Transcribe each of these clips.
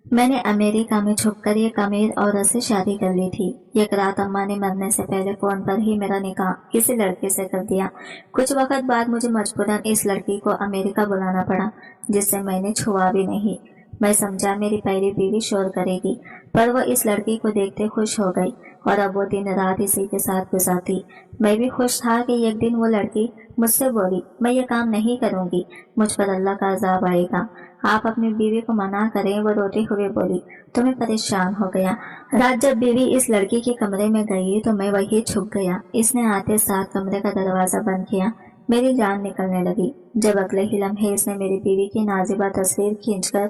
میں نے امریکہ میں چھپ کر ایک امیر عورت سے شادی کر لی تھی۔ ایک رات اماں نے مرنے سے پہلے فون پر ہی میرا نکاح کسی لڑکے سے کر دیا۔ کچھ وقت بعد مجھے مجبوراً اس لڑکی کو امریکہ بلانا پڑا، جس سے میں نے چھوا بھی نہیں۔ میں سمجھا میری پہلی بیوی شور کرے گی، پر وہ اس لڑکی کو دیکھتے خوش ہو گئی اور اب وہ دن رات اسی کے ساتھ گزارتی۔ میں بھی خوش تھا کہ ایک دن وہ لڑکی مجھ سے بولی، میں یہ کام نہیں کروں گی، مجھ پر اللہ کا عذاب آئے گا، آپ اپنی بیوی کو منع کریں۔ وہ روتے ہوئے بولی تو میں پریشان ہو گیا۔ رات جب بیوی اس لڑکی کے کمرے میں گئی تو میں وہی چھپ گیا۔ اس نے آتے ساتھ کمرے کا دروازہ بند کیا۔ میری جان نکلنے لگی جب اگلے ہی لمحے اس نے میری بیوی کی نازیبہ تصویر کھینچ کر۔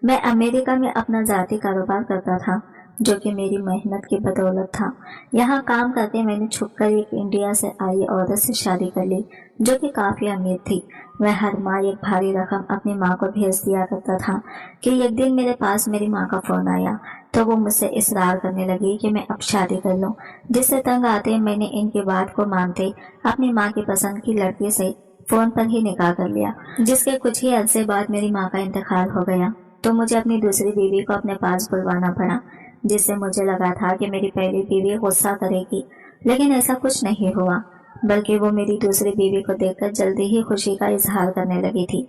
میں امریکہ میں اپنا ذاتی کاروبار کرتا تھا، جو کہ میری محنت کی بدولت تھا۔ یہاں کام کرتے میں نے چھپ کر ایک انڈیا سے آئی عورت سے شادی کر لی، جو کہ کافی امیر تھی۔ میں ہر ماہ ایک بھاری رقم اپنی ماں کو بھیج دیا کرتا تھا کہ ایک دن میرے پاس میری ماں کا فون آیا تو وہ مجھ سے اصرار کرنے لگی کہ میں اب شادی کر لوں، جس سے تنگ آتے میں نے ان کی بات کو مانتے اپنی ماں کی پسند کی لڑکی سے فون پر ہی نکاح کر لیا، جس کے کچھ ہی عرصے بعد میری ماں کا انتقال ہو گیا تو مجھے اپنی دوسری بیوی کو اپنے پاس بلوانا پڑا، جس سے مجھے لگا تھا کہ میری پہلی بیوی غصہ کرے گی، لیکن ایسا کچھ نہیں ہوا، بلکہ وہ میری دوسری بیوی کو دیکھ کر جلدی ہی خوشی کا اظہار کرنے لگی تھی۔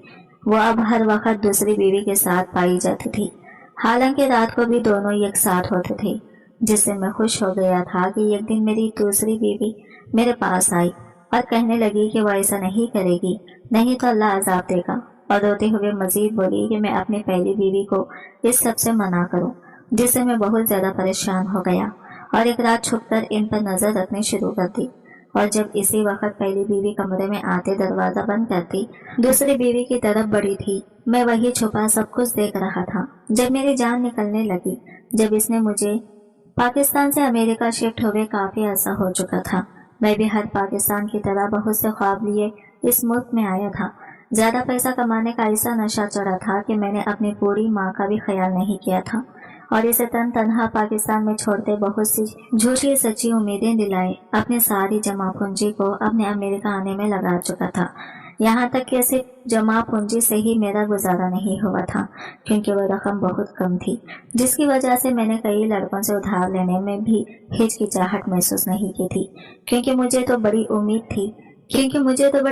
وہ اب ہر وقت دوسری بیوی کے ساتھ پائی جاتی تھی، حالانکہ رات کو بھی دونوں ایک ساتھ ہوتے تھے، جس سے میں خوش ہو گیا تھا کہ ایک دن میری دوسری بیوی میرے پاس آئی اور کہنے لگی کہ وہ ایسا نہیں کرے گی، نہیں تو اللہ عذاب دے گا، اور روتے ہوئے مزید بولی کہ میں اپنی پہلی بیوی کو اس سب سے منع کروں، جس سے میں بہت زیادہ پریشان ہو گیا اور ایک رات چھپ کر ان پر نظر رکھنی شروع کر دی، اور جب اسی وقت پہلی بیوی کمرے میں آتے دروازہ بند کرتی، دوسری بیوی کی طرف بڑھی تھی، میں وہی چھپا سب کچھ دیکھ رہا تھا۔ جب میری جان نکلنے لگی، جب اس نے مجھے پاکستان سے امریکہ شفٹ ہوئے کافی عرصہ ہو چکا تھا، میں بھی ہر پاکستان کی طرح بہت سے خواب لیے اس ملک میں آیا تھا۔ زیادہ پیسہ کمانے کا ایسا نشہ چڑھا تھا کہ میں نے اپنی پوری ماں کا بھی خیال نہیں کیا تھا، اور اسے تنہا پاکستان میں چھوڑتے بہت سی جھوٹی سچی امیدیں دلائے اپنی ساری جمع پونجی کو اپنے امریکہ آنے میں لگا چکا تھا، یہاں تک کہ صرف جمع پونجی سے ہی میرا گزارا نہیں ہوا تھا، کیونکہ وہ رقم بہت کم تھی، جس کی وجہ سے میں نے کئی لڑکوں سے ادھار لینے میں بھی ہچکچاہٹ محسوس نہیں کی تھی، کیونکہ مجھے تو بڑی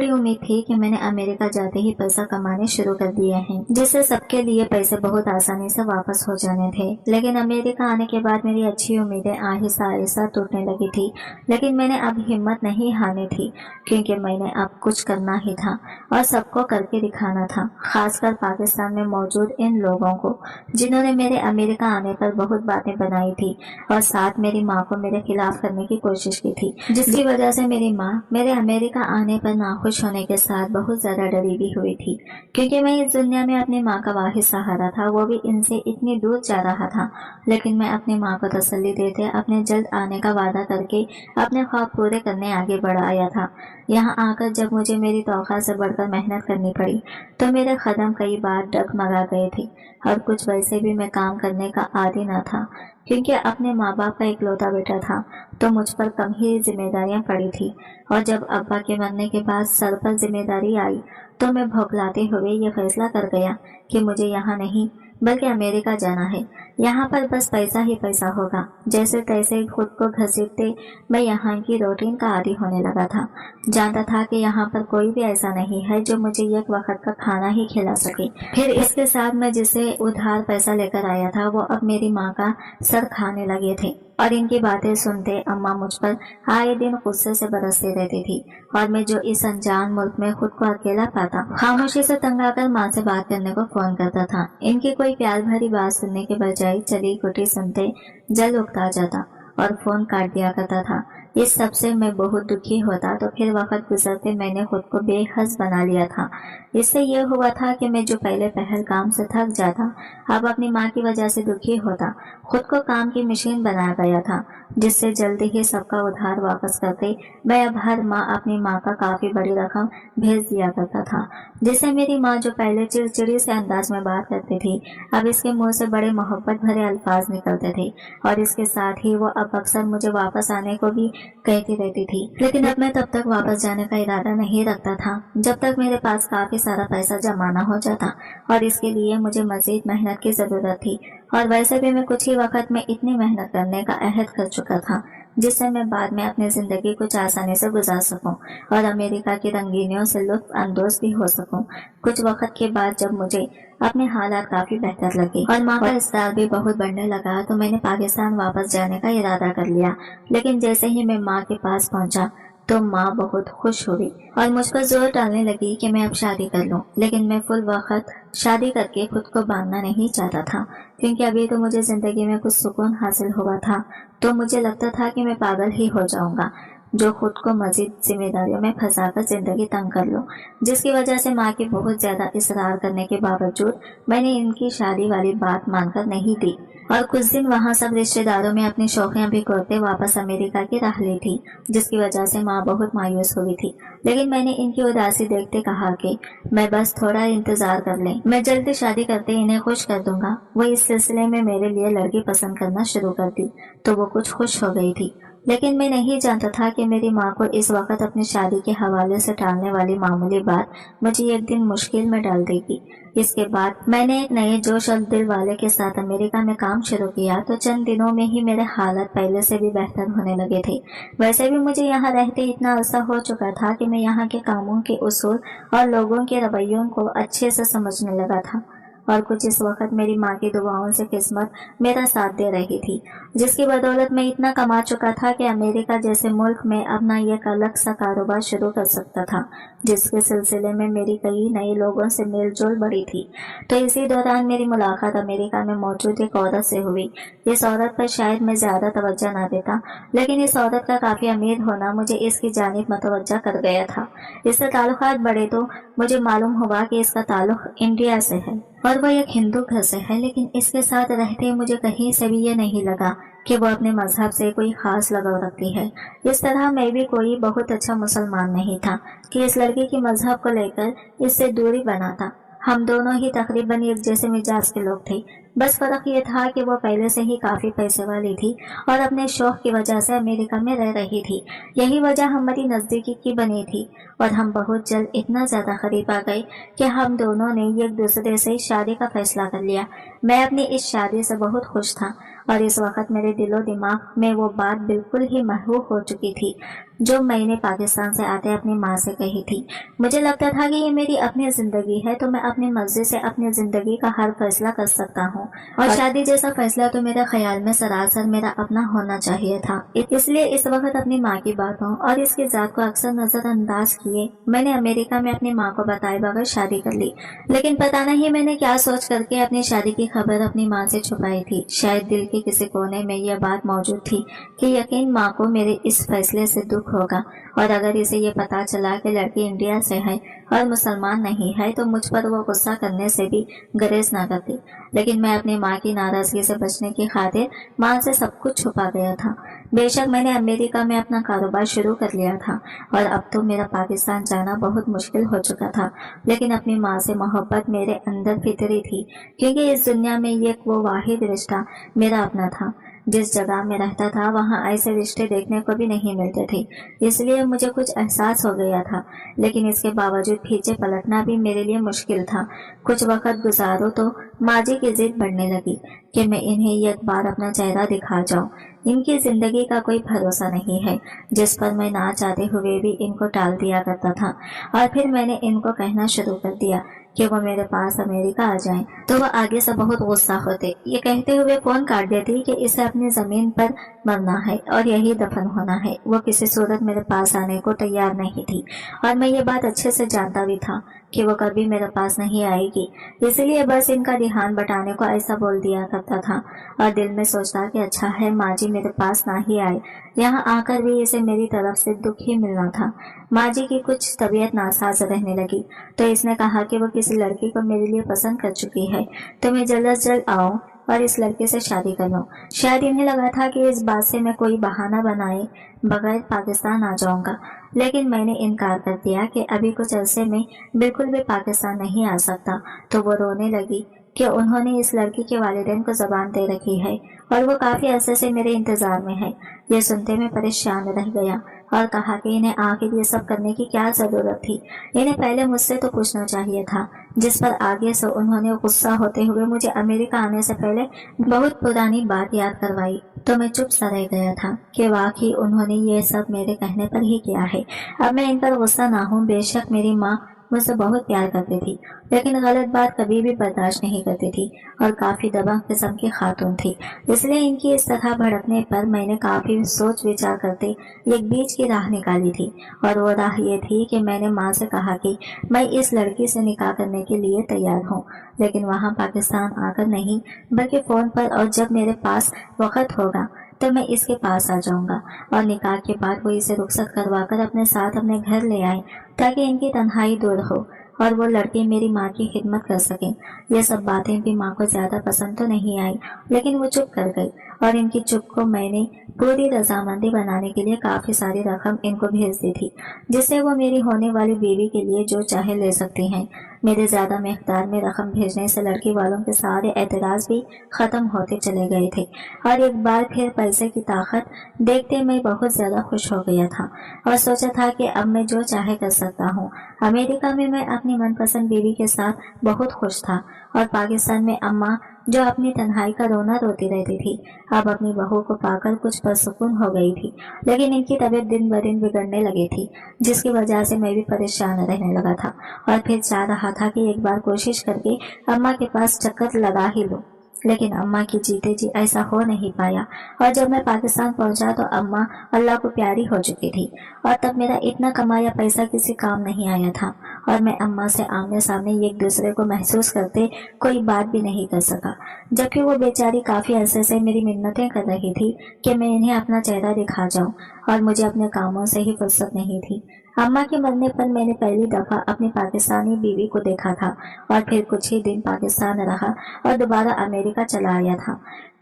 امید تھی کہ میں نے امریکہ جاتے ہی پیسہ کمانے شروع کر دیے ہیں، جس سے سب کے لیے پیسے بہت آسانی سے واپس ہو جانے تھے۔ لیکن امریکہ آنے کے بعد میری اچھی امیدیں آہستہ آہستہ ٹوٹنے لگی تھی، لیکن میں نے اب ہمت نہیں ہارنی تھی، کیونکہ میں نے اب کچھ کرنا ہی تھا اور سب کو کر کے دکھانا تھا، خاص کر پاکستان میں موجود ان لوگوں کو جنہوں نے میرے امریکہ آنے پر بہت باتیں بنائی تھی اور ساتھ میری ماں کو میرے خلاف کرنے کی کوشش کی تھی، جس کی وجہ سے میری ماں میرے امریکہ آنے پر ناخوش ہونے کے ساتھ بہت زیادہ ڈری بھی ہوئی تھی، کیونکہ میں اس دنیا میں اپنی ماں کا واحد سہارا تھا، وہ بھی ان سے اتنی دور جا رہا تھا، لیکن میں اپنی ماں کو تسلی دیتے اپنے جلد آنے کا وعدہ کر کے اپنے خواب پورے کرنے آگے بڑھ آیا تھا۔ یہاں آ کر جب مجھے میری توقع سے بڑھ کر محنت کرنی پڑی تو میرے قدم کئی بار ڈگمگا گئے تھے، اور کچھ ویسے بھی میں کام کرنے کا عادی نہ تھا، کیونکہ اپنے ماں باپ کا اکلوتا بیٹا تھا تو مجھ پر کم ہی ذمہ داریاں پڑی تھی، اور جب ابا کے مرنے کے بعد سر پر ذمہ داری آئی تو میں بھوکلاتے ہوئے یہ فیصلہ کر گیا کہ مجھے یہاں نہیں بلکہ امریکہ جانا ہے، یہاں پر بس پیسہ ہی پیسہ ہوگا۔ جیسے تیسے خود کو گھسیٹتے میں یہاں کی روٹین کا عادی ہونے لگا تھا، جانتا تھا کہ یہاں پر کوئی بھی ایسا نہیں ہے جو مجھے ایک وقت کا کھانا ہی کھلا سکے، پھر اس کے ساتھ میں جسے ادھار پیسہ لے کر آیا تھا وہ اب میری ماں کا سر کھانے لگے تھے، اور ان کی باتیں سنتے اماں مجھ پر آئے دن غصے سے برستی رہتی تھی، اور میں جو اس انجان ملک میں خود کو اکیلا پاتا خاموشی سے تنگ آ کر ماں سے بات کرنے کو فون کرتا تھا۔ ان کی کوئی پیار بھری بات سننے کے بجائے چلی گٹی سنتے جل اکتا جاتا اور فون کاٹ دیا کرتا تھا۔ اس سب سے میں بہت دکھی ہوتا تو پھر وقت گزرتے میں نے خود کو بے حس بنا لیا تھا۔ اس سے یہ ہوا تھا کہ میں جو پہلے پہل کام سے تھک جاتا اب اپنی ماں کی وجہ سے دکھی ہوتا، خود کو کام کی مشین بنا گیا تھا، جس سے جلدی ہی سب کا ادھار واپس کرتے میں اب ہر ماہ اپنی ماں کا کافی بڑی رقم بھیج دیا کرتا تھا، جس سے میری ماں جو پہلے چڑچڑی سے انداز میں بات کرتی تھی اب اس کے منہ سے بڑے محبت بھرے الفاظ نکلتے تھے، اور اس کے ساتھ ہی وہ اب اکثر مجھے واپس آنے کو بھی कहती रहती थी। लेकिन अब मैं तब तक वापस जाने का इरादा नहीं रखता था जब तक मेरे पास काफी सारा पैसा जमा ना हो जाता, और इसके लिए मुझे मजीद मेहनत की जरूरत थी। और वैसे भी मैं कुछ ही वक्त में इतनी मेहनत करने का अहद कर चुका था जिससे मैं बाद में अपनी जिंदगी कुछ आसानी से गुजार सकूं और अमेरिका की रंगीनियों से लुत्फ अंदोज भी हो सकूं। कुछ वक्त के बाद जब मुझे अपने हालात काफी बेहतर लगे और माँ का इस्तार भी बहुत बढ़ने लगा तो मैंने पाकिस्तान वापस जाने का इरादा कर लिया। लेकिन जैसे ही मैं माँ के पास पहुंचा तो माँ बहुत खुश हुई और मुझ पर जोर डालने लगी कि मैं अब शादी कर लूं। लेकिन मैं फुल वक्त शादी करके खुद को बांधना नहीं चाहता था, क्योंकि अभी तो मुझे जिंदगी में कुछ सुकून हासिल हुआ था। तो मुझे लगता था कि मैं पागल ही हो जाऊंगा जो खुद को मजीद जिम्मेदारियों में फंसाकर जिंदगी तंग कर लूं, जिसकी वजह से माँ की बहुत ज्यादा इसरार करने के बावजूद मैंने इनकी शादी वाली बात मानकर नहीं दी और कुछ दिन वहाँ सब रिश्तेदारों में अपनी शौकियां भी करते वापस अमेरिका की राह ली थी, जिसकी वजह से माँ बहुत मायूस हुई थी। लेकिन मैंने इनकी उदासी देखते कहा कि मैं बस थोड़ा इंतजार कर लें, मैं जल्दी शादी करते इन्हें खुश कर दूंगा। वो इस सिलसिले में मेरे लिए लड़की पसंद करना शुरू कर दी तो वो कुछ खुश हो गई थी। लेकिन मैं नहीं जानता था कि मेरी माँ को इस वक्त अपनी शादी के हवाले से टालने वाली मामूली बात मुझे एक दिन मुश्किल में डाल देगी। इसके बाद मैंने एक नए जोश और दिल वाले के साथ अमेरिका में काम शुरू किया तो चंद दिनों में ही मेरे हालात पहले से भी बेहतर होने लगे थे। वैसे भी मुझे यहाँ रहते इतना अरसा हो चुका था कि मैं यहाँ के कामों के उसूल और लोगों के रवैयों को अच्छे से समझने लगा था और कुछ इस वक्त मेरी माँ की दुआओं से किस्मत मेरा साथ दे रही थी, जिसकी बदौलत मैं इतना कमा चुका था कि अमेरिका जैसे मुल्क में अपना एक अलग सा कारोबार शुरू कर सकता था, जिसके सिलसिले में मेरी कई नए लोगों से मेल जोल बढ़ी थी। तो इसी दौरान मेरी मुलाकात अमेरिका में मौजूद एक औरत से हुई। इस औरत पर शायद मैं ज्यादा तवज्जो न देता, लेकिन इस औरत का काफी अमीर होना मुझे इसकी जानिब मतवज्जा कर गया था। इससे ताल्लुकात बढ़े तो मुझे मालूम हुआ कि इसका ताल्लुक इंडिया से है और वह एक हिंदू घर से है, लेकिन इसके साथ रहते मुझे कहीं से भी ये नहीं लगा कि वो अपने मजहब से कोई खास लगाव रखती है। इस तरह मैं भी कोई बहुत अच्छा मुसलमान नहीं था कि इस लड़की की मजहब को लेकर इससे दूरी बनाता। हम दोनों ही तकरीबन एक जैसे मिजाज के लोग थे, बस फर्क ये था कि वो पहले से ही काफी पैसे वाली थी और अपने शौक की वजह से अमेरिका में रह रही थी। यही वजह हमारी नजदीकी की बनी थी और हम बहुत जल्द इतना ज्यादा करीब आ गए कि हम दोनों ने एक दूसरे से शादी का फैसला कर लिया। मैं अपनी इस शादी से बहुत खुश था और इस वक्त मेरे दिलो दिमाग में वो बात बिल्कुल ही महबूब हो चुकी थी जो मैंने पाकिस्तान से आते अपनी माँ से कही थी। मुझे लगता था कि ये मेरी अपनी जिंदगी है तो मैं अपनी मर्जी से अपनी जिंदगी का हर फैसला कर सकता हूँ और शादी जैसा फैसला तो मेरे ख्याल में सरासर मेरा अपना होना चाहिए था। इसलिए इस वक्त अपनी माँ की बातों और इसकी जात को अक्सर नजरअंदाज किए मैंने अमेरिका में अपनी माँ को बताए बगैर शादी कर ली। लेकिन पता नहीं मैंने क्या सोच करके अपनी शादी की खबर अपनी माँ से छुपाई थी। शायद दिल के किसी कोने में यह बात मौजूद थी कि यकीन माँ को मेरे इस फैसले से दुख होगा और अगर इसे ये पता चला कि लड़की इंडिया से है और मुसलमान नहीं है तो मुझ पर वो गुस्सा करने से भी गुरेज ना करती। लेकिन मैं अपनी माँ की नाराजगी से बचने की खातिर माँ से सब कुछ छुपा गया था। बेशक मैंने अमेरिका में अपना कारोबार शुरू कर लिया था और अब तो मेरा पाकिस्तान जाना बहुत मुश्किल हो चुका था, लेकिन अपनी माँ से मोहब्बत मेरे अंदर फितरी थी, क्योंकि इस दुनिया में ये वो वाहिद रिश्ता मेरा अपना था। जिस जगह में रहता था वहाँ ऐसे रिश्ते देखने को भी नहीं मिलते थे, इसलिए मुझे कुछ एहसास हो गया था। लेकिन इसके बावजूद पीछे पलटना भी मेरे लिए मुश्किल था। कुछ वक्त गुजारो तो माजी की जिद बढ़ने लगी कि मैं इन्हें एक बार अपना चेहरा दिखा जाऊं। इनकी जिंदगी का कोई भरोसा नहीं है, जिस पर मैं ना चाहते हुए भी इनको टाल दिया करता था। और फिर मैंने इनको कहना शुरू कर दिया कि वो मेरे पास अमेरिका आ जाएं, तो वह आगे से बहुत गुस्सा होते। ये कहते हुए फोन काट देती कि इसे अपनी जमीन पर मरना है और यही दफन होना है। वो किसी सूरत मेरे पास आने को तैयार नहीं थी और मैं ये बात अच्छे से जानता भी था कि वो कभी मेरे पास नहीं आएगी, इसलिए बस इनका ध्यान बटाने को ऐसा बोल दिया करता था और दिल में सोचता कि अच्छा है माँ जी मेरे पास ना ही आए। यहाँ आकर भी इसे मेरी तरफ से दुख ही मिलना था। माँ जी की कुछ तबीयत नासाज रहने लगी तो इसने कहा कि वो किसी लड़की को मेरे लिए पसंद कर चुकी है, तो मैं जल्द अज जल्द आऊँ और इस लड़के से शादी कर लूं। शायद इन्हें लगा था कि इस बात से मैं कोई बहाना बनाए बगैर पाकिस्तान आ जाऊंगा, लेकिन मैंने इनकार कर दिया कि अभी कुछ अरसे में बिल्कुल भी पाकिस्तान नहीं आ सकता। तो वो रोने लगी कि उन्होंने इस लड़की के वालिदैन को जबान दे रखी है और वो काफी अरसे से मेरे इंतजार में है। ये सुनते मैं परेशान रह गया और कहा कि इन्हें आखिर ये सब करने की क्या जरूरत थी। इन्हें पहले मुझसे तो पूछना चाहिए था। जिस पर आगे से उन्होंने गुस्सा होते हुए मुझे अमेरिका आने से पहले बहुत पुरानी बात याद करवाई तो मैं चुप सा रह गया था कि वाकई उन्होंने ये सब मेरे कहने पर ही किया है। अब मैं इन पर गुस्सा ना हूँ। बेशक मेरी माँ मुझसे बहुत प्यार करती थी, लेकिन गलत बात कभी भी बर्दाश्त नहीं करती थी और काफी दबंग किस्म की खातून थी। इसलिए इनकी इस तरह भड़कने पर मैंने काफी सोच विचार करते एक बीच की राह निकाली थी और वो राह ये थी कि मैंने माँ से कहा कि मैं इस लड़की से निकाह करने के लिए तैयार हूँ, लेकिन वहाँ पाकिस्तान आकर नहीं बल्कि फोन पर, और जब मेरे पास वक्त होगा तो मैं इसके पास आ जाऊंगा और निकाह के बाद वो इसे रुखसत करवाकर अपने साथ अपने घर ले आए ताकि इनकी तन्हाई दूर हो और वो लड़की मेरी माँ की खिदमत कर सके। ये सब बातें भी माँ को ज्यादा पसंद तो नहीं आई, लेकिन वो चुप कर गई और इनकी चुप को मैंने पूरी रजामंदी बनाने के लिए काफी सारी रकम इनको भेज दी थी, जिससे वो मेरी होने वाली बीवी के लिए जो चाहे ले सकती हैं। मेरे ज्यादा मिकदार में रकम भेजने से लड़की वालों के सारे एतराज भी खत्म होते चले गए थे और एक बार फिर पैसे की ताकत देखते मैं बहुत ज्यादा खुश हो गया था और सोचा था कि अब मैं जो चाहे कर सकता हूँ। अमेरिका में मैं अपनी मनपसंद बीवी के साथ बहुत खुश था और पाकिस्तान में अम्मा जो अपनी तन्हाई का रोना रोती रहती थी अब अपनी बहू को पाकर कुछ पुरसुकून हो गई थी, लेकिन इनकी तबीयत दिन ब दिन बिगड़ने लगी थी, जिसकी वजह से मैं भी परेशान रहने लगा था और फिर चाह रहा था कि एक बार कोशिश करके अम्मा के पास चक्कर लगा ही लूं। लेकिन अम्मा की जीते जी ऐसा हो नहीं पाया और जब मैं पाकिस्तान पहुंचा तो अम्मा अल्लाह को प्यारी हो चुकी थी और तब मेरा इतना कमाया पैसा किसी काम नहीं आया था और मैं अम्मा से आमने सामने एक दूसरे को महसूस करते कोई बात भी नहीं कर सका, जबकि वो बेचारी काफी अरसे से मेरी मिन्नतें कर रही थी कि मैं इन्हें अपना चेहरा दिखा जाऊं और मुझे अपने कामों से ही फुर्सत नहीं थी। अम्मा के मरने पर मैंने पहली दफा अपनी पाकिस्तानी बीवी को देखा था और फिर कुछ ही दिन पाकिस्तान रहा और दोबारा अमेरिका चला आया था,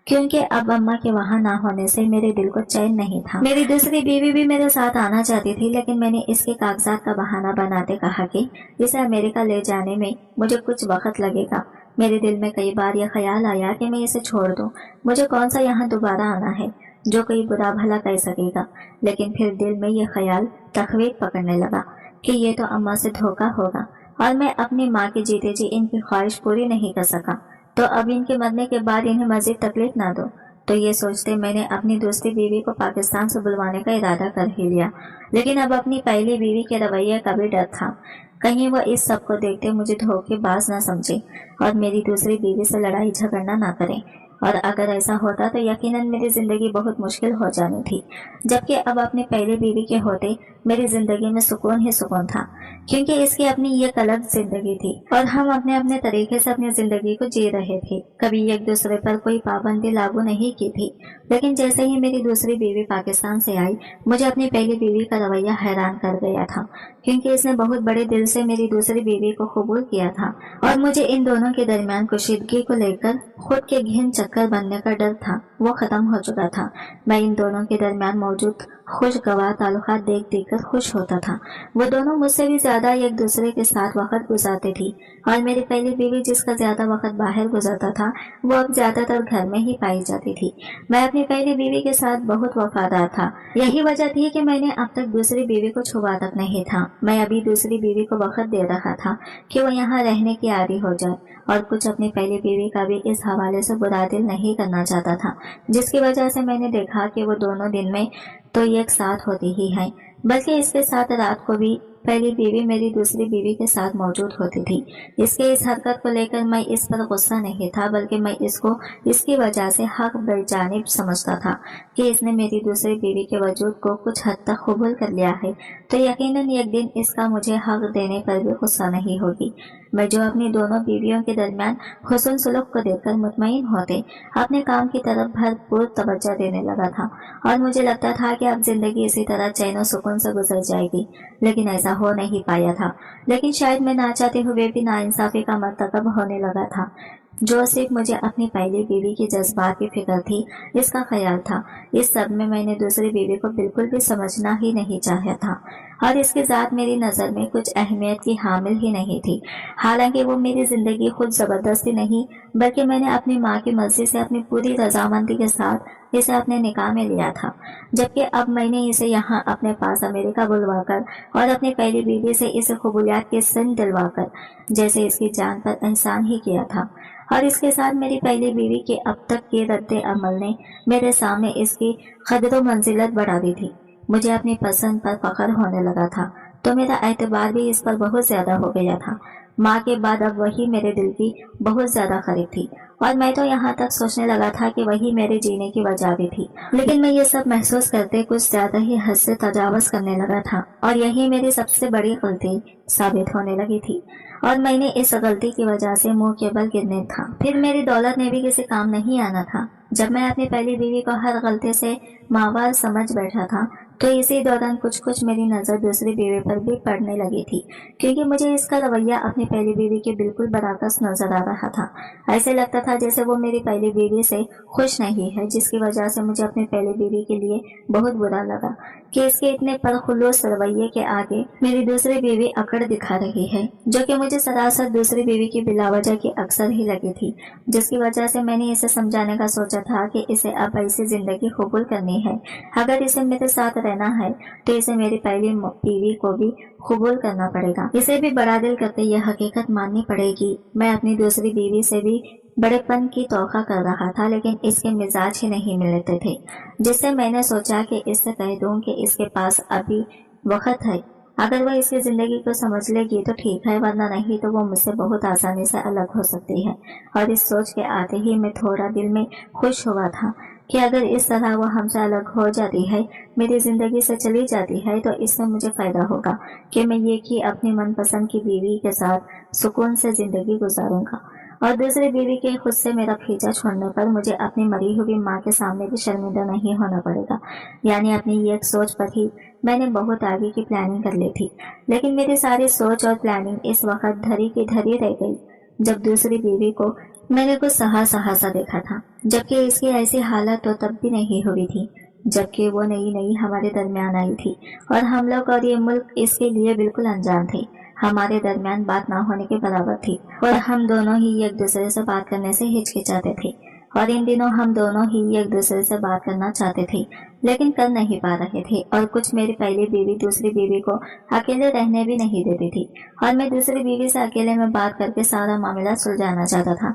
क्योंकि अब अम्मा के वहाँ ना होने से मेरे दिल को चैन नहीं था। मेरी दूसरी बीवी भी मेरे साथ आना चाहती थी, लेकिन मैंने इसके कागजात का बहाना बनाते कहा कि इसे अमेरिका ले जाने में मुझे कुछ वक्त लगेगा। मेरे दिल में कई बार यह ख्याल आया कि मैं इसे छोड़ दूं, मुझे कौन सा यहाँ दोबारा आना है जो कोई बुरा भला कह सकेगा। लेकिन फिर दिल में यह ख्याल तखवीर पकड़ने लगा कि ये तो अम्मा से धोखा होगा और मैं अपनी माँ के जीते जी इनकी ख्वाहिश पूरी नहीं कर सका, तो अब इनके मरने के बाद इन्हें मजीद तकलीफ ना दो। तो ये सोचते मैंने अपनी दूसरी बीवी को पाकिस्तान से बुलवाने का इरादा कर ही लिया, लेकिन अब अपनी पहली बीवी के रवैये का भी डर था, कहीं वह इस सब को देखते मुझे धोखेबाज न समझे और मेरी दूसरी बीवी से लड़ाई झगड़ना ना करे, और अगर ऐसा होता तो यकीनन मेरी जिंदगी बहुत मुश्किल हो जानी थी। जबकि अब अपनी पहली बीवी के होते मेरी जिंदगी में सुकून ही सुकून था, क्योंकि इसकी अपनी एक अलग जिंदगी थी और हम अपने अपने तरीके से अपनी जिंदगी को जी रहे थे। कभी एक दूसरे पर कोई पाबंदी लागू नहीं की थी, लेकिन जैसे ही मेरी दूसरी बीवी पाकिस्तान से आई मुझे अपनी पहली बीवी का रवैया हैरान कर गया था, क्योंकि इसने बहुत बड़े दिल से मेरी दूसरी बीवी को कबूल किया था और मुझे इन दोनों के दरमियान कुशीदगी को लेकर खुद के घिन चक्कर बनने का डर था, वो खत्म हो चुका था। मैं इन दोनों के दरमियान मौजूद खुशगवार ताल्लुकात देख देख कर खुश होता था। वो दोनों मुझसे भी ज्यादा एक दूसरे के साथ वक्त गुजारती थी और मेरी पहली बीवी जिसका ज्यादा वक्त बाहर गुजरता था वो अब ज्यादातर घर में ही पाई जाती थी। मैं अपनी पहली बीवी के साथ बहुत वफादार था, यही वजह थी कि मैंने अब तक दूसरी बीवी को छुआ तक नहीं था। मैं अभी दूसरी बीवी को वक्त दे रहा था कि वो यहाँ रहने की आदी हो जाए और कुछ अपनी पहली बीवी का भी इस हवाले से बुरा दिल नहीं करना चाहता था, जिसकी वजह से मैंने देखा कि वो दोनों दिन में तो एक साथ होती ही है, बल्कि इसके साथ रात को भी पहली बीवी मेरी दूसरी बीवी के साथ मौजूद होती थी। इसके इस हरकत को लेकर मैं इस पर गुस्सा नहीं था, बल्कि मैं इसको इसकी वजह से हक बेजानिब समझता था कि इसने मेरी दूसरी बीवी के वजूद को कुछ हद तक कबूल कर लिया है, तो यकीनन एक दिन इसका मुझे हक देने पर भी गुस्सा नहीं होगी। मैं जो अपनी दोनों बीवियों के दरमियान हुस्न सुलूक को देखकर मुतमईन होते अपने काम की तरफ भरपूर तवज्जो देने लगा था और मुझे लगता था कि अब जिंदगी इसी तरह चैन और सुकून से गुजर जाएगी, लेकिन ऐसा हो नहीं पाया था। लेकिन शायद मैं ना चाहते हुए भी नाइंसाफी का मर्तकब होने लगा था। जो सिर्फ मुझे अपनी पहली बीवी की जज्बात की फिक्र थी, इसका ख्याल था। इस सब में मैंने दूसरी बीवी को बिल्कुल भी समझना ही नहीं चाहा था और इसके साथ मेरी नज़र में कुछ अहमियत की हामिल ही नहीं थी। हालांकि वो मेरी जिंदगी खुद जबरदस्ती नहीं, बल्कि मैंने अपनी माँ की मर्जी से अपनी पूरी रजामंदी के साथ इसे अपने निकाह में लिया था। जबकि अब मैंने इसे यहाँ अपने पास अमेरिका बुलवाकर और अपनी पहली बीवी से इसे कबूलियत के सन दिलवाकर जैसे इसकी जान पर एहसान ही किया था। और इसके साथ मेरी पहली बीवी के अब तक के रद्द अमल ने मेरे सामने इसकी कदर मंजिलत बढ़ा दी थी। मुझे अपनी पसंद पर फख्र होने लगा था, तो मेरा एतबार भी इस पर बहुत ज्यादा हो गया था। माँ के बाद अब वही मेरे दिल की बहुत ज्यादा करीब थी और मैं तो यहाँ तक सोचने लगा था कि वही मेरे जीने की वजह भी थी। लेकिन मैं ये सब महसूस करते कुछ ज्यादा ही हद से तजावज करने लगा था और यही मेरी सबसे बड़ी गलती साबित होने लगी थी और मैंने इस गलती की वजह से मुंह के बल गिरने था। फिर मेरी दौलत में भी किसी काम नहीं आना था। जब मैं अपनी पहली बीवी को हर गलती से मावार समझ बैठा था, तो इसी दौरान कुछ मेरी नज़र दूसरी बीवी पर भी पड़ने लगी थी, क्योंकि मुझे इसका रवैया अपनी पहली बीवी के बिल्कुल बरअक्स नजर आ रहा था। ऐसे लगता था जैसे वो मेरी पहली बीवी से खुश नहीं है, जिसकी वजह से मुझे अपनी पहली बीवी के लिए बहुत बुरा लगा कि इसके इतने परखुलूस रवैये के आगे मेरी दूसरी बीवी अकड़ दिखा रही है, जो कि मुझे सरासर दूसरी बीवी की बिलावजह की अक्सर ही लगी थी। जिसकी वजह से मैंने इसे समझाने का सोचा था कि इसे अब ऐसी जिंदगी कबूल करनी है। अगर इसे मेरे साथ रहना है तो इसे मेरी पहली बीवी को भी कबूल करना पड़ेगा। इसे भी बड़ा दिल करके यह हकीकत माननी पड़ेगी। मैं अपनी दूसरी बीवी से भी बड़ेपन की तौखा कर रहा था, लेकिन इसके मिजाज ही नहीं मिलते थे, जिससे मैंने सोचा कि इससे कह दूं कि इसके पास अभी वक्त है। अगर वह इसकी जिंदगी को समझ लेगी तो ठीक है, वरना नहीं तो वो मुझसे बहुत आसानी से अलग हो सकती है। और इस सोच के आते ही मैं थोड़ा दिल में खुश हुआ था कि अगर इस तरह वो हमसे अलग हो जाती है, मेरी जिंदगी से चली जाती है, तो इससे मुझे फायदा होगा कि मैं ये कि अपनी मनपसंद की बीवी के साथ सुकून से जिंदगी गुजारूंगा। और दूसरी बीवी के खुद से मेरा पीछा छोड़ने पर मुझे अपनी मरी हुई माँ के सामने भी शर्मिंदा नहीं होना पड़ेगा। यानी अपनी ये एक सोच पर ही मैंने बहुत आगे की प्लानिंग कर ली थी। लेकिन मेरी सारी सोच और प्लानिंग इस वक्त धरी की धरी रह गई जब दूसरी बीवी को मैंने कुछ सहा सा देखा था, जबकि इसकी ऐसी हालत तो तब भी नहीं हुई थी, जबकि वो नई नई हमारे दरमियान आई थी और हम लोग और ये मुल्क इसके लिए बिल्कुल अनजान थे। हमारे दरमियान बात ना होने के बराबर थी और हम दोनों ही एक दूसरे से बात करने से हिचकिचाते थे। और इन दिनों हम दोनों ही एक दूसरे से बात करना चाहते थे, लेकिन कर नहीं पा रहे थे। और कुछ मेरी पहली बीवी दूसरी बीवी को अकेले रहने भी नहीं देती थी और मैं दूसरी बीवी से अकेले में बात करके सारा मामला सुलझाना चाहता था।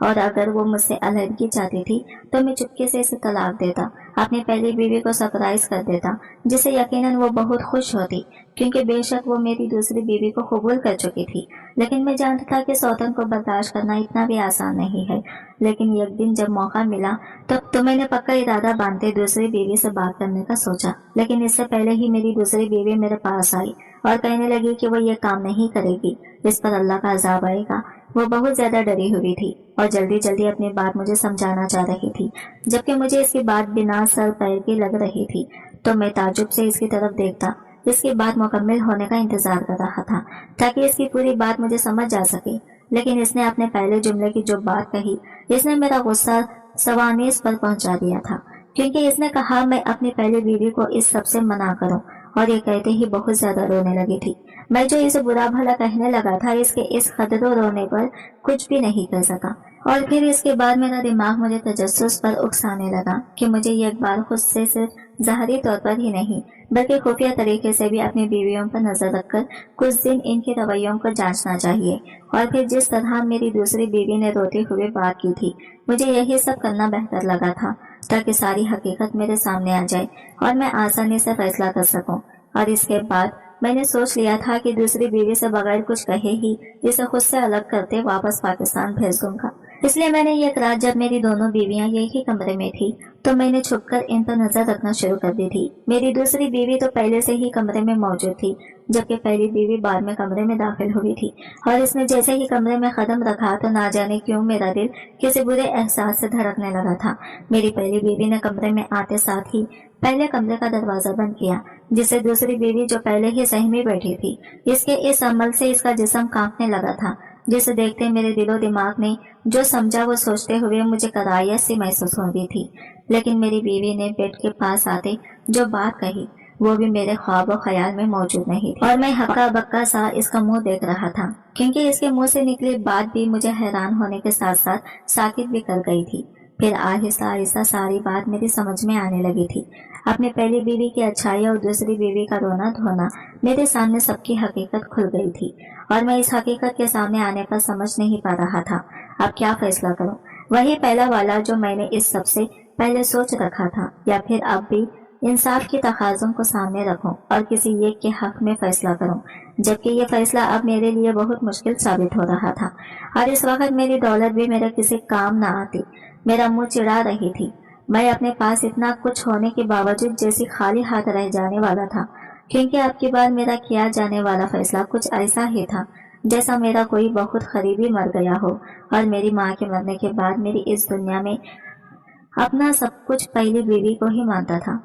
और अगर वो मुझसे अलहदगी चाहती थी तो मैं चुपके से इसे तलाक देता, अपनी पहली बीवी को सरप्राइज कर देता, जिससे यकीनन वो बहुत खुश होती, क्योंकि बेशक वो मेरी दूसरी बीवी को कबूल कर चुकी थी। लेकिन मैं जानता था कि सौतन को बर्दाश्त करना इतना भी आसान नहीं है। लेकिन एक दिन जब मौका मिला तब तो मैंने पक्का इरादा बांधते दूसरी बीवी से बात करने का सोचा। लेकिन इससे पहले ही मेरी दूसरी बीवी मेरे पास आई और कहने लगी कि वो ये काम नहीं करेगी, इस पर अल्लाह का अजाब आएगा। वो बहुत ज्यादा डरी हुई थी और जल्दी जल्दी अपनी बात मुझे समझाना चाह रही थी, जबकि मुझे इसकी बात बिना सर पैर की लग रही थी। तो मैं ताजुब से इसकी तरफ देखता, इसकी बात मुकम्मल होने का इंतजार कर रहा था ताकि इसकी पूरी बात मुझे समझ जा सके। लेकिन इसने अपने पहले जुमले की जो बात कही, इसने मेरा गुस्सा सवानीस पर पहुंचा दिया था, क्योंकि इसने कहा मैं अपनी पहली बीवी को इस सब से मना करूं, और ये कहते ही बहुत ज्यादा रोने लगी थी। मैं जो इसे बुरा भला कहने लगा था, इसके इस कदरों रोने पर कुछ भी नहीं कर सका। और फिर इसके बाद मेरा दिमाग मुझे तजस्सुस पर उकसाने लगा कि मुझे ये एक बार खुद से सिर्फ ज़ाहरी तौर पर ही नहीं बल्कि खुफिया तरीके से भी अपनी बीवियों पर नजर रखकर कुछ दिन इनके रवैयों को जांचना चाहिए। और फिर जिस तरह मेरी दूसरी बीवी ने रोते हुए बात की थी, मुझे यही सब करना बेहतर लगा था ताकि सारी हकीकत मेरे सामने आ जाए और मैं आसानी से फैसला कर सकूं। और इसके बाद मैंने सोच लिया था कि दूसरी बीवी से बगैर कुछ कहे ही इसे खुद से अलग करते वापस पाकिस्तान भेज दूंगा। इसलिए मैंने एक रात जब मेरी दोनों बीवियां एक ही कमरे में थी तो मैंने छुपकर इन पर नजर रखना शुरू कर दी थी। मेरी दूसरी बीवी तो पहले से ही कमरे में मौजूद थी, जबकि पहली बीवी बाद में कमरे में दाखिल हुई थी। और इसने जैसे ही कमरे में कदम रखा तो ना जाने क्यों मेरा दिल किसी बुरे एहसास से धड़कने लगा था। मेरी पहली बीवी ने कमरे में आते साथ ही पहले कमरे का दरवाजा बंद किया, जिससे दूसरी बीवी जो पहले ही सहमी बैठी थी, इसके इस अमल से इसका जिस्म कांपने लगा था। जिसे देखते मेरे दिलो दिमाग ने जो समझा वो सोचते हुए मुझे कराहत सी महसूस हो रही थी। लेकिन मेरी बीवी ने बेड के पास आते जो बात कही वो भी मेरे ख्वाब और ख्याल में मौजूद नहीं थी, और मैं हक्का बक्का सा इसका मुंह देख रहा था, क्योंकि इसके मुंह से निकली बात भी मुझे हैरान होने के साथ साथ साकित भी कर गई थी। फिर आहिस्ता आहिस्ता सारी बात मेरी समझ में आने लगी थी। अपनी पहली बीवी की अच्छाई और दूसरी बीवी का रोना धोना मेरे सामने सबकी हकीकत खुल गई थी, और मैं इस हकीकत के सामने आने पर समझ नहीं पा रहा था अब क्या फैसला करूं। वही पहला वाला जो मैंने इस सबसे पहले सोच रखा था, या फिर अब भी इंसाफ की तकाज़ों को सामने रखूं और किसी एक के हक में फैसला करूं, जबकि ये फैसला अब मेरे लिए बहुत मुश्किल साबित हो रहा था। और इस वक्त मेरी दौलत भी मेरे किसी काम न आती, मेरा मुंह चिढ़ा रही थी। मैं अपने पास इतना कुछ होने के बावजूद जैसी खाली हाथ रह जाने वाला था, क्योंकि अब की बार मेरा किया जाने वाला फैसला कुछ ऐसा ही था जैसा मेरा कोई बहुत करीबी मर गया हो और मेरी माँ के मरने के बाद मेरी इस दुनिया में अपना सब कुछ पहली बीवी को ही मानता था।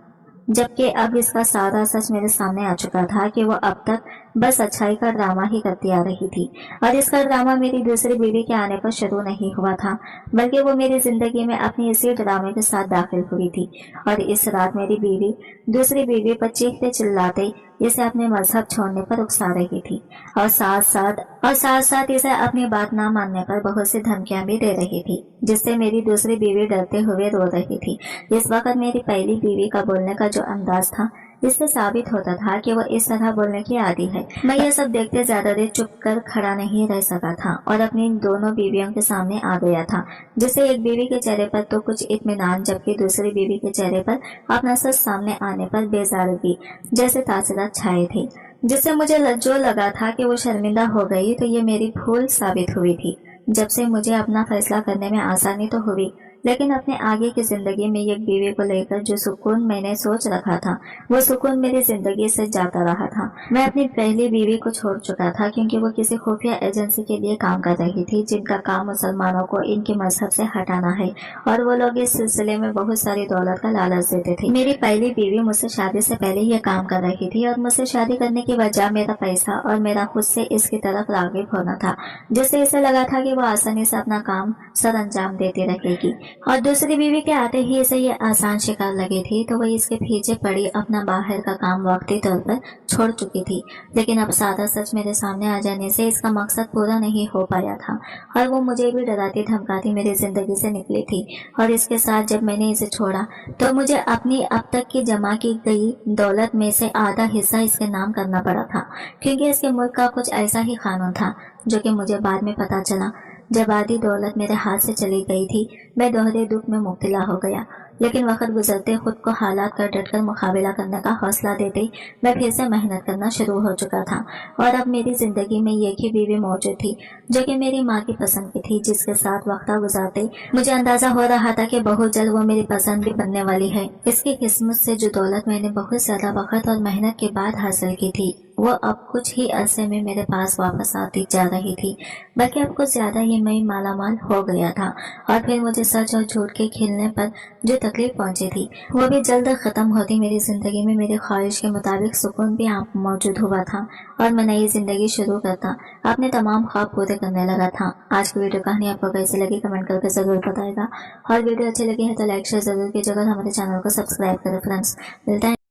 जबकि अब इसका सारा सच मेरे सामने आ चुका था कि वो अब तक बस अच्छाई का ड्रामा ही करती आ रही थी, और इसका ड्रामा मेरी दूसरी बीवी के आने पर शुरू नहीं हुआ था, बल्कि वो मेरी जिंदगी में अपनी इसी ड्रामे के साथ दाखिल हुई थी। और इस रात मेरी बीवी दूसरी बीवी पर चीखते चिल्लाते इसे अपने मजहब छोड़ने पर उकसा रही थी, और साथ साथ इसे अपनी बात ना मानने पर बहुत सी धमकियां भी दे रही थी, जिससे मेरी दूसरी बीवी डरते हुए रो रही थी। इस वक्त मेरी पहली बीवी का बोलने का जो अंदाज था, इससे साबित होता था कि वो इस तरह बोलने की आदी है। मैं ये सब देखते ज्यादा देर चुप कर खड़ा नहीं रह सका था और अपनी दोनों बीवियों के सामने आ गया था, जिससे एक बीवी के चेहरे पर तो कुछ इत्मीनान, जबकि दूसरी बीवी के चेहरे पर अपना सच सामने आने पर बेजारगी जैसे तासरात छाए थे, जिससे मुझे जो लगा था कि वो शर्मिंदा हो गई तो ये मेरी भूल साबित हुई थी। जब से मुझे अपना फैसला करने में आसानी तो हुई, लेकिन अपने आगे की जिंदगी में एक बीवी को लेकर जो सुकून मैंने सोच रखा था, वो सुकून मेरी जिंदगी से जाता रहा था। मैं अपनी पहली बीवी को छोड़ चुका था, क्योंकि वो किसी खुफिया एजेंसी के लिए काम कर रही थी, जिनका काम मुसलमानों को इनके मजहब से हटाना है, और वो लोग इस सिलसिले में बहुत सारी दौलत का लालच देते थे। मेरी पहली बीवी मुझसे शादी से पहले ये काम कर रही थी, और मुझसे शादी करने की वजह मेरा पैसा और मेरा खुद से इसकी तरफ राग़िब होना था, जिससे इसे लगा था कि वो आसानी से अपना काम सर अंजाम देती रहेगी। और दूसरी बीवी के आते ही इसे ये आसान शिकार लगी थी, तो वह इसके पीछे पड़ी अपना बाहर का काम वक्ती तौर पर छोड़ चुकी थी। लेकिन अब सादा सच मेरे सामने आ जाने से इसका मकसद पूरा नहीं हो पाया था, और वो मुझे भी डराती धमकाती मेरी जिंदगी से निकली थी। और इसके साथ जब मैंने इसे छोड़ा तो मुझे अपनी अब तक की जमा की गई दौलत में से आधा हिस्सा इसके नाम करना पड़ा था, क्योंकि इसके मुल्क का कुछ ऐसा ही कानून था, जो कि मुझे बाद में पता चला। जब आधी दौलत मेरे हाथ से चली गई थी, मैं दोहरे दुख में मुब्तला हो गया, लेकिन वक्त गुजरते खुद को हालात का डटकर मुकाबला करने का हौसला देते मैं फिर से मेहनत करना शुरू हो चुका था। और अब मेरी जिंदगी में एक ही बीवी मौजूद थी, जो कि मेरी माँ की पसंद की थी, जिसके साथ वक्त गुजारते मुझे अंदाजा हो रहा था कि बहुत जल्द वो मेरी पसंद भी बनने वाली है। इसकी किस्मत से जो दौलत मैंने बहुत ज्यादा वक्त और मेहनत के बाद हासिल की थी, वो अब कुछ ही अरसे में मेरे पास वापस आती जा रही थी, बल्कि अब कुछ ज्यादा ही मैं मालामाल हो गया था। और फिर मुझे सच और झूठ के खिलने पर जो तकलीफ पहुंची थी, वो भी जल्द खत्म होती। मेरी जिंदगी में मेरी ख्वाहिश के मुताबिक सुकून भी आप मौजूद हुआ था, और मैं नई जिंदगी शुरू करता अपने तमाम ख्वाब पूरे करने लगा था। आज की वीडियो कहानी आपको कैसी लगी कमेंट करके जरूर बताएगा, और वीडियो अच्छी लगी है तो लाइक शेयर जरूर कीजिएगा, हमारे चैनल को सब्सक्राइब करें फ्रेंड्स। मिलता है